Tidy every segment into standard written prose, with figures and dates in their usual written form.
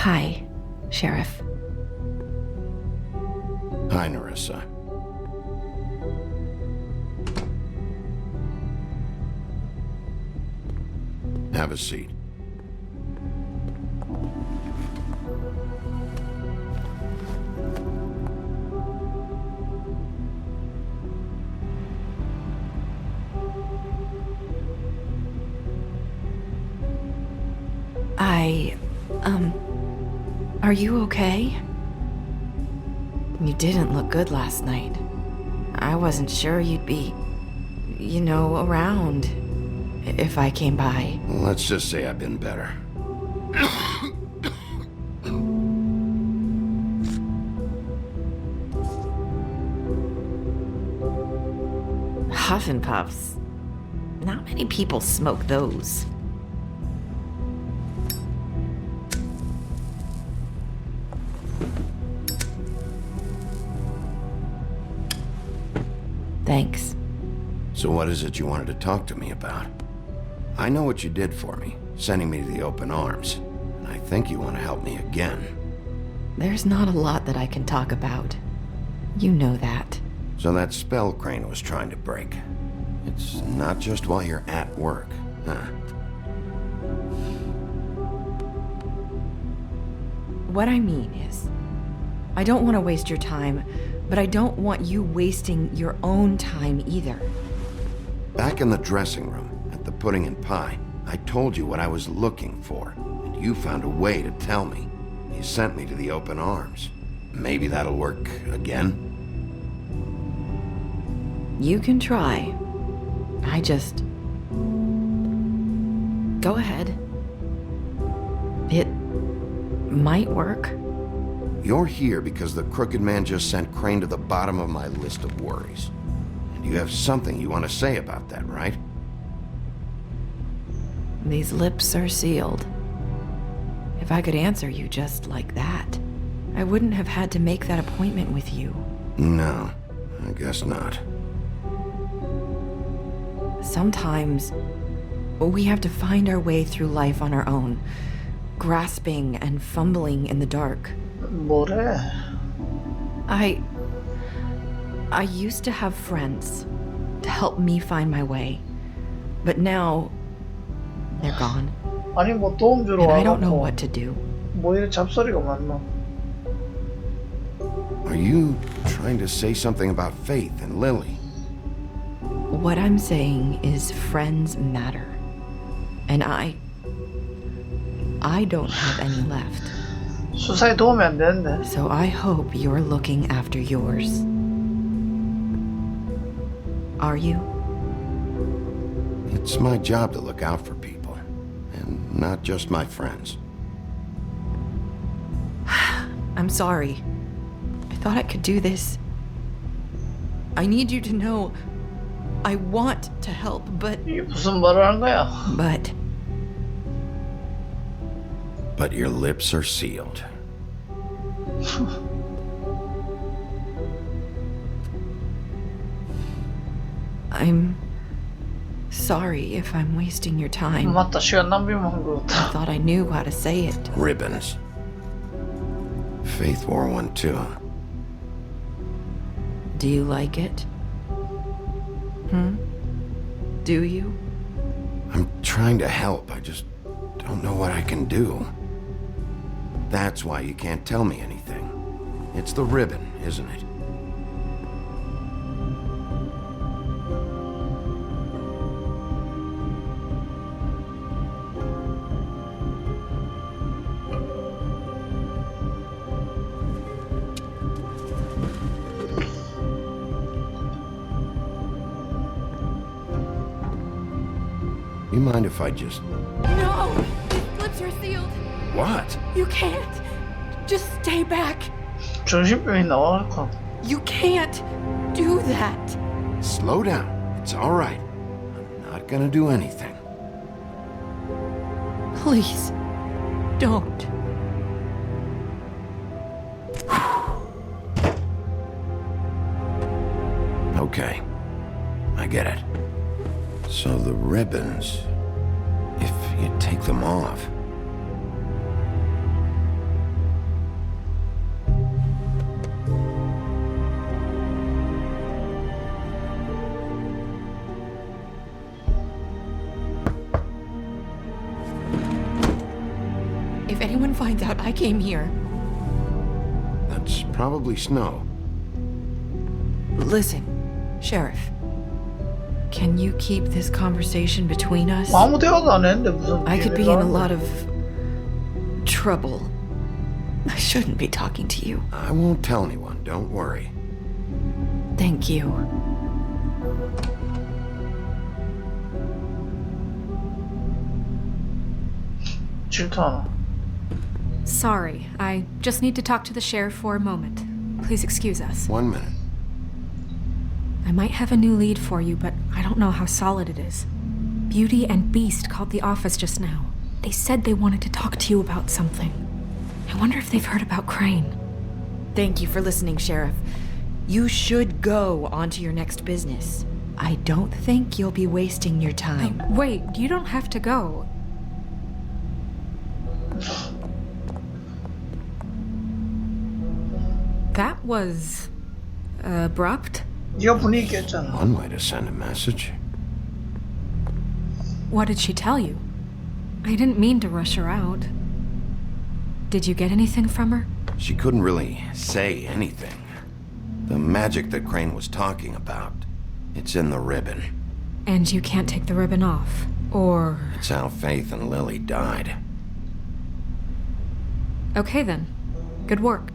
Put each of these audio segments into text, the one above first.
Hi, Sheriff. Hi, Nerissa. Have a seat. Are you okay? You didn't look good last night. I wasn't sure you'd be, around if I came by. Let's just say I've been better. Huff and puffs. Not many people smoke those. Thanks. So what is it you wanted to talk to me about? I know what you did for me, sending me to the open arms. And I think you want to help me again. There's not a lot that I can talk about. You know that. So that spell Crane was trying to break. It's not just while you're at work, huh? What I mean is, I don't want to waste your time, but I don't want you wasting your own time either. Back in the dressing room, at the pudding and pie, I told you what I was looking for, and you found a way to tell me. You sent me to the open arms. Maybe that'll work again? You can try. I just... Go ahead. It might work. You're here because the crooked man just sent Crane to the bottom of my list of worries. And you have something you want to say about that, right? These lips are sealed. If I could answer you just like that, I wouldn't have had to make that appointment with you. No, I guess not. Sometimes we have to find our way through life on our own, grasping and fumbling in the dark. 뭐래? I used to have friends to help me find my way, but now they're gone. 아니 뭐 도움 주러 And I don't know 와갖고 what to do. 뭐 이래 잡소리가 많노? Are you trying to say something about Faith and Lily? What I'm saying is friends matter. And I don't have any left. 수사에 도움이 안 되는데. So I hope you're looking after yours. Are you? It's my job to look out for people, and not just my friends. I'm sorry. I thought I could do this. I need you to know I want to help, but... 이게 무슨 말을 한 거야? But your lips are sealed. I'm sorry if I'm wasting your time. 맞다, 시간 낭비만 한 것 I 같다. thought I knew how to say it. Ribbons. Faith wore one too. Do you like it? Do you? I'm trying to help. I just don't know what I can do. That's why you can't tell me anything. It's the ribbon, isn't it? You mind if I just... No! His lips are sealed. What? You can't. Just stay back. 정신병이 나와갖고. You can't do that. Slow down. It's all right. I'm not gonna do anything. Please, don't. Okay. I get it. So the ribbons, if you take them off, anyone finds out I came here... That's probably Snow. Listen, Sheriff. Can you keep this conversation between us? 아무 대화도 안 했는데 무슨 I could be in a 비밀을 lot 하는데. of trouble. I shouldn't be talking to you. I won't tell anyone, don't worry. Thank you. 질투하나. Sorry, I just need to talk to the sheriff for a moment. Please excuse us. 1 minute. I might have a new lead for you, but I don't know how solid it is. Beauty and Beast called the office just now. They said they wanted to talk to you about something. I wonder if they've heard about Crane. Thank you for listening, Sheriff. You should go on to your next business. I don't think you'll be wasting your time. Wait, you don't have to go. That was... abrupt? 네가 분위기 깼잖아. One way to send a message. What did she tell you? I didn't mean to rush her out. Did you get anything from her? She couldn't really say anything. The magic that Crane was talking about, it's in the ribbon. And you can't take the ribbon off. Or... It's how Faith and Lily died. Okay then. Good work.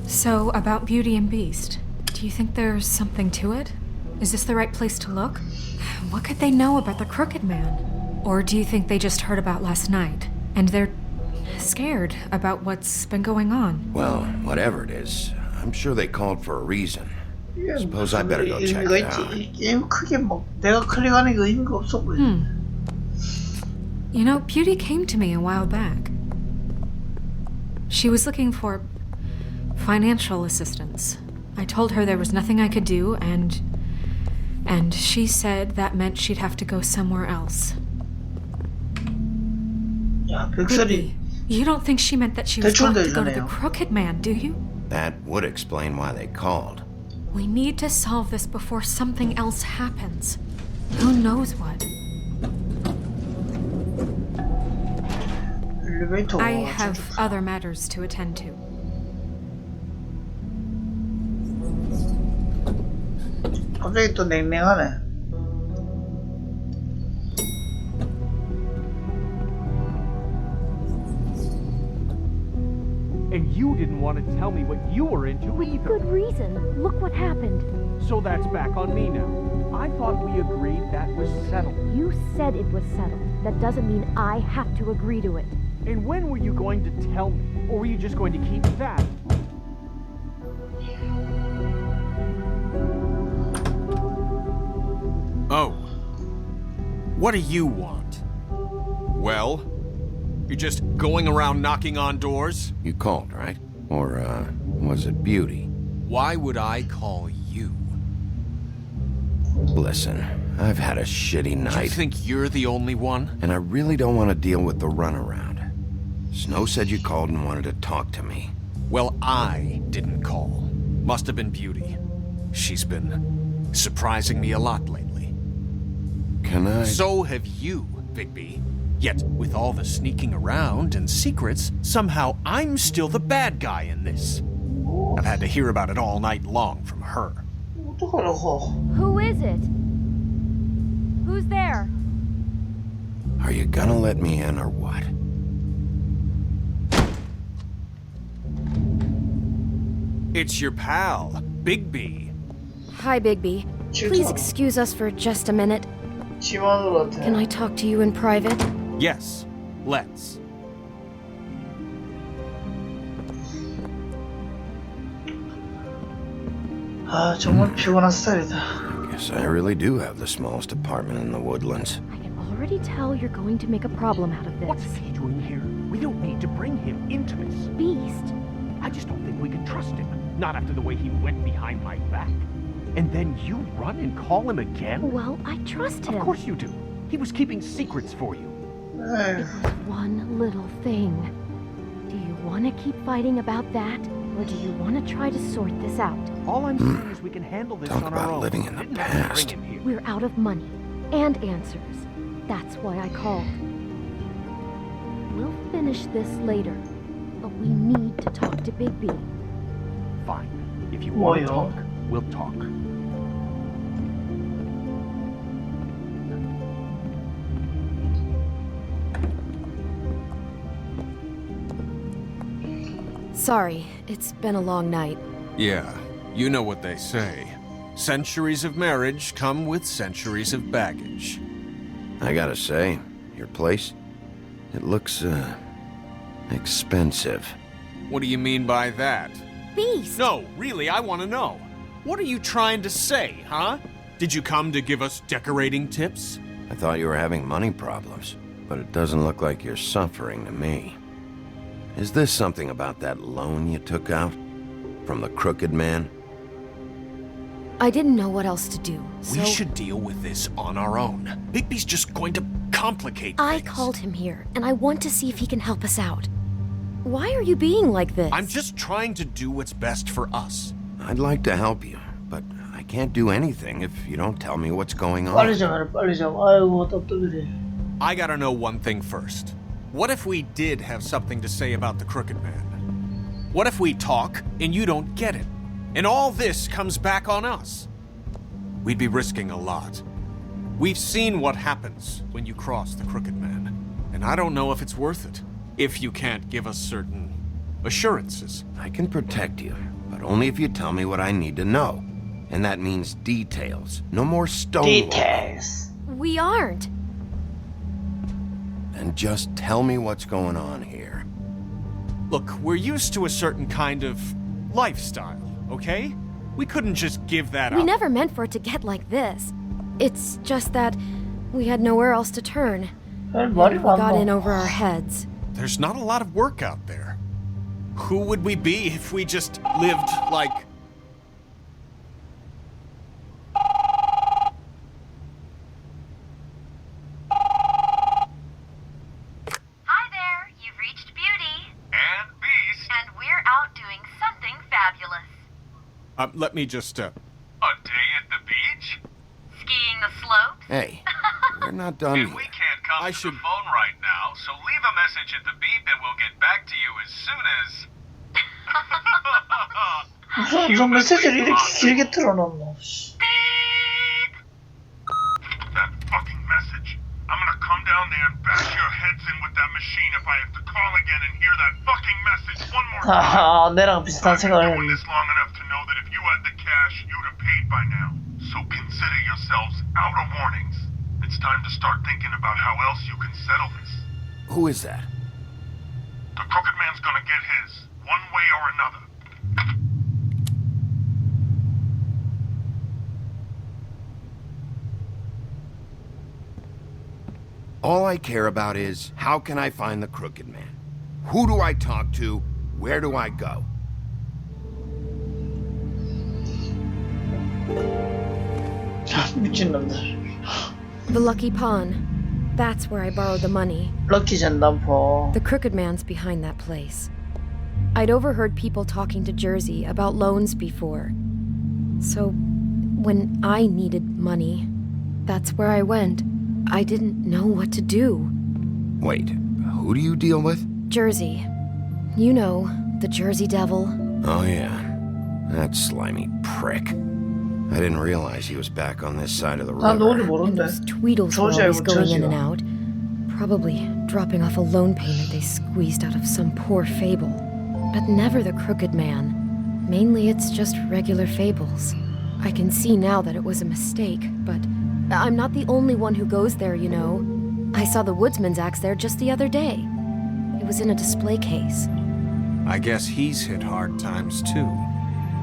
So, about Beauty and Beast, do you think there's something to it? Is this the right place to look? What could they know about the Crooked Man? Or do you think they just heard about last night, and they're scared about what's been going on? Well, whatever it is, I'm sure they called for a reason. 이게 Suppose I better go check 의미가 it 있지. out. 이 게임 크게 막 내가 클릭하는 게 의미가 없어 보여. You know, Beauty came to me a while back. She was looking for financial assistance. I told her there was nothing I could do, and she said that meant she'd have to go somewhere else. 야, 백설이 You don't think she meant that she was 대출 going to go to the 되잖아요. Crooked Man, do you? That would explain why they called. We need to solve this before something else happens. Who knows what? 엘리베이터 I have other matters to attend to. 갑자기 또 냉랭하네. And you didn't want to tell me what you were into either. Good reason. Look what happened. So that's back on me now. I thought we agreed that was settled. You said it was settled. That doesn't mean I have to agree to it. And when were you going to tell me? Or were you just going to keep that? Oh. What do you want? Well? You're just going around knocking on doors? You called, right? Or, was it Beauty? Why would I call you? Listen, I've had a shitty You night, think you're the only one? and I really don't want to deal with the runaround. Snow said you called and wanted to talk to me. Well, I didn't call. Must have been Beauty. She's been surprising me a lot lately. Can I... So have you, Bigby. Yet, with all the sneaking around and secrets, somehow I'm still the bad guy in this. I've had to hear about it all night long from her. 어떡하려고. Who is it? Who's there? Are you gonna let me in or what? It's your pal, Bigby. Hi, Bigby. Please excuse us for just a minute. 지원으로 같아. Can I talk to you in private? Yes, let's. 아, 정말 피곤한 스타일이다. Guess I really do have the smallest apartment in the woodlands. I can already tell you're going to make a problem out of What's this. he doing here? We don't need to bring him into this. Beast. I just don't think we can trust him. Not after the way he went behind my back. And then you run and call him again? Well, I trust him. Of course you do. He was keeping secrets for you. 에휴, It was one little thing. Do you want to keep fighting about that? Or do you want to try to sort this out? All I'm saying is we can handle this Talk on our about own. living in the Didn't have to past. bring him here. We're out of money and answers. That's why I called. We'll finish this later. But we need to talk to Bigby. Fine. If you want to 뭐요? talk, we'll talk. Sorry, it's been a long night. Yeah, you know what they say. Centuries of marriage come with centuries of baggage. I gotta say, your place, it looks, expensive. What do you mean by that? Beast! No, really, I want to know. What are you trying to say, huh? Did you come to give us decorating tips? I thought you were having money problems, but it doesn't look like you're suffering to me. Is this something about that loan you took out? From the crooked man? I didn't know what else to do, so We should deal with this on our own. Bigby's just going to complicate I things. called him here, and I want to see if he can help us out. Why are you being like this? I'm just trying to do what's best for us. I'd like to help you, but I can't do anything if you don't tell me what's going on. 빨리 좀 해라, 빨리 좀. 아이고, 답답해. I gotta know one thing first. What if we did have something to say about the Crooked Man? What if we talk and you don't get it? And all this comes back on us? We'd be risking a lot. We've seen what happens when you cross the Crooked Man, and I don't know if it's worth it, if you can't give us certain assurances. I can protect you, but only if you tell me what I need to know. And that means details. No more stonewalling. Details. We aren't. And just tell me what's going on here. Look, we're used to a certain kind of lifestyle, okay? We couldn't just give that up. We never meant for it to get like this. It's just that we had nowhere else to turn. 말이 We got in 많아. over our heads. There's not a lot of work out there. Who would we be if we just lived like... Hi there, you've reached Beauty. And Beast. And we're out doing something fabulous. let me just, A day at the beach? Skiing the slopes? Hey, we're not done And yet. we can't come I to should- the phone right now, so leave a message at the beep and we'll get back to you as soon as... 무슨 메시지를 이렇게 길게 틀어놨노. Beep! That fucking message. I'm gonna come down there and bash your heads in with that machine if I have to call again and hear that fucking message one more time. 하하, 내랑 비슷한 I've been 생각을 doing 했네. this long enough to know that if you had the cash, you'd have paid by now. So consider yourselves out of warnings. It's time to start thinking about how else you can settle this. Who is that? The Crooked Man's gonna get his, one way or another. All I care about is, how can I find the Crooked Man? Who do I talk to? Where do I go? 미친놈들. The Lucky Pawn. That's where I borrowed the money. 럭키 전담포. The Crooked Man's behind that place. I'd overheard people talking to Jersey about loans before. So, when I needed money, that's where I went. I didn't know what to do. Wait, who do you deal with? Jersey. You know, the Jersey Devil. Oh yeah, that slimy prick. I didn't realize he was back on this side of the 난 너를 river. 모른대. Those Tweedles were Georgia always 알고 going in Jersey가. and out. Probably dropping off a loan payment they squeezed out of some poor fable. But never the Crooked Man. Mainly it's just regular fables. I can see now that it was a mistake, but I'm not the only one who goes there, you know. I saw the woodsman's axe there just the other day. It was in a display case. I guess he's hit hard times too.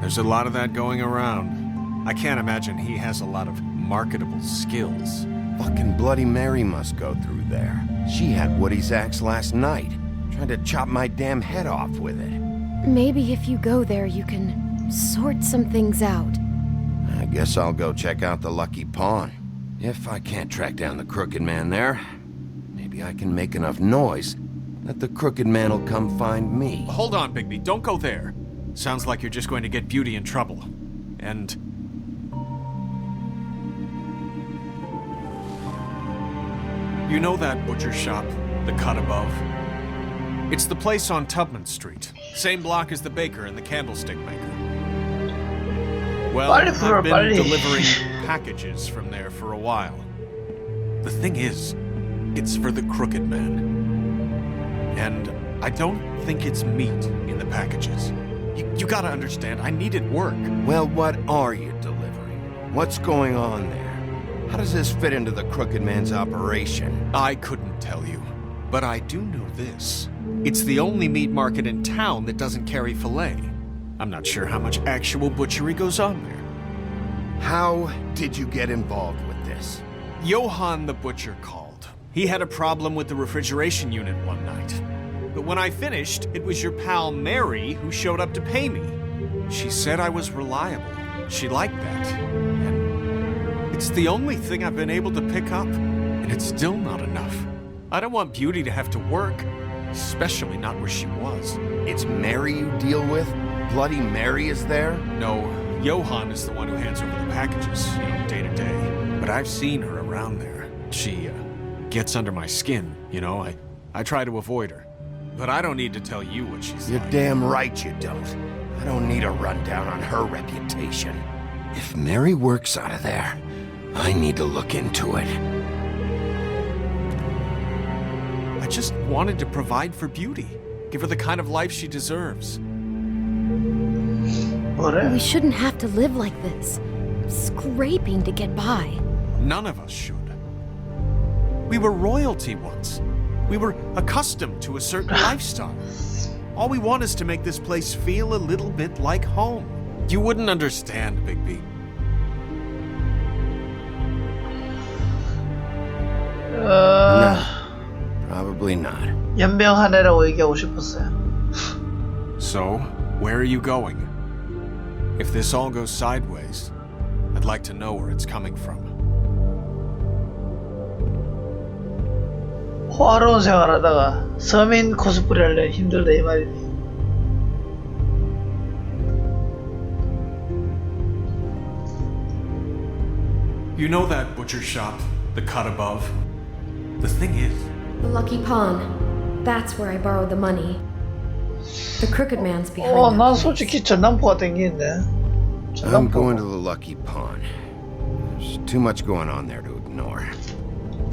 There's a lot of that going around. I can't imagine he has a lot of marketable skills. Fucking Bloody Mary must go through there. She had Woody's axe last night, trying to chop my damn head off with it. Maybe if you go there, you can sort some things out. I guess I'll go check out the Lucky Pawn. If I can't track down the Crooked Man there, maybe I can make enough noise that the Crooked Man will come find me. Hold on, Bigby, don't go there. Sounds like you're just going to get Beauty in trouble. And... You know that butcher shop, the cut above? It's the place on Tubman Street. Same block as the baker and the candlestick maker. Well, 빨리 I've 풀어, been 빨리. delivering packages from there for a while. The thing is, it's for the Crooked Man. And I don't think it's meat in the packages. You gotta understand, I needed work. Well, what are you delivering? What's going on there? How does this fit into the Crooked Man's operation? I couldn't tell you, but I do know this. It's the only meat market in town that doesn't carry filet. I'm not sure how much actual butchery goes on there. How did you get involved with this? Johann the butcher called. He had a problem with the refrigeration unit one night. But when I finished, it was your pal Mary who showed up to pay me. She said I was reliable. She liked that. And it's the only thing I've been able to pick up. And it's still not enough. I don't want Beauty to have to work, especially not where she was. It's Mary you deal with? Bloody Mary is there? No, Johann is the one who hands over the packages, day to day. But I've seen her around there. She gets under my skin, I try to avoid her. But I don't need to tell you what she's You're like. damn right you don't. I don't need a rundown on her reputation. If Mary works out of there, I need to look into it. I just wanted to provide for Beauty. Give her the kind of life she deserves. 뭐래? We shouldn't have to live like this, scraping to get by. None of us should. We were royalty once. We were accustomed to a certain lifestyle. All we want is to make this place feel a little bit like home. You wouldn't understand, Bigby. Probably not. 연병하네라고 얘기하고 싶었어요. So, where are you going? If this all goes sideways, I'd like to know where it's coming from. 호화로운 생활하다가 서민 코스프레 하려면 힘들다 이 말이네. You know that butcher shop, the cut above? The thing is, The Lucky Pawn. That's where I borrowed the money. The Crooked Man's behind 난 that place. 솔직히 전남포가 땡기는데. I'm going to 전남포. the Lucky Pawn. There's too much going on there to ignore.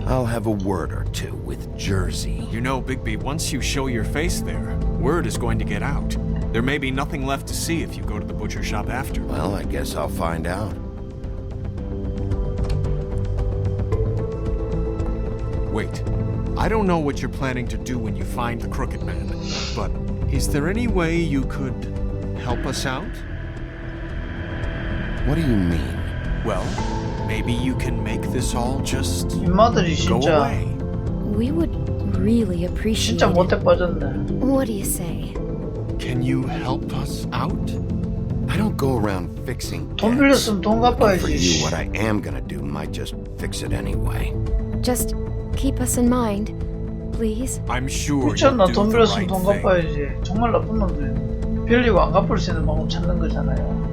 I'll have a word or two with Jersey. you know, Bigby, once you show your face there, word is going to get out. There may be nothing left to see if you go to the butcher shop after. Well, I guess I'll find out. Wait, I don't know what you're planning to do when you find the Crooked Man, but is there any way you could help us out? What do you mean? Well, maybe you can make this all just 인마들이 go 진짜 away. We would really appreciate 진짜 it. 못해 빠졌네. What do you say? Can you help us out? I don't go around fixing 돈 debts. 빌렸으면 돈 For 갚아야지. you, what I am gonna do might just fix it anyway. Just keep us in mind, please. I'm sure 그렇잖아. you'll do 돈 the 빌렸으면 right 돈 thing. 갚아야지. 정말 나쁜 놈들. 빌리고 안 갚을 수 있는 방법 찾는 거잖아요.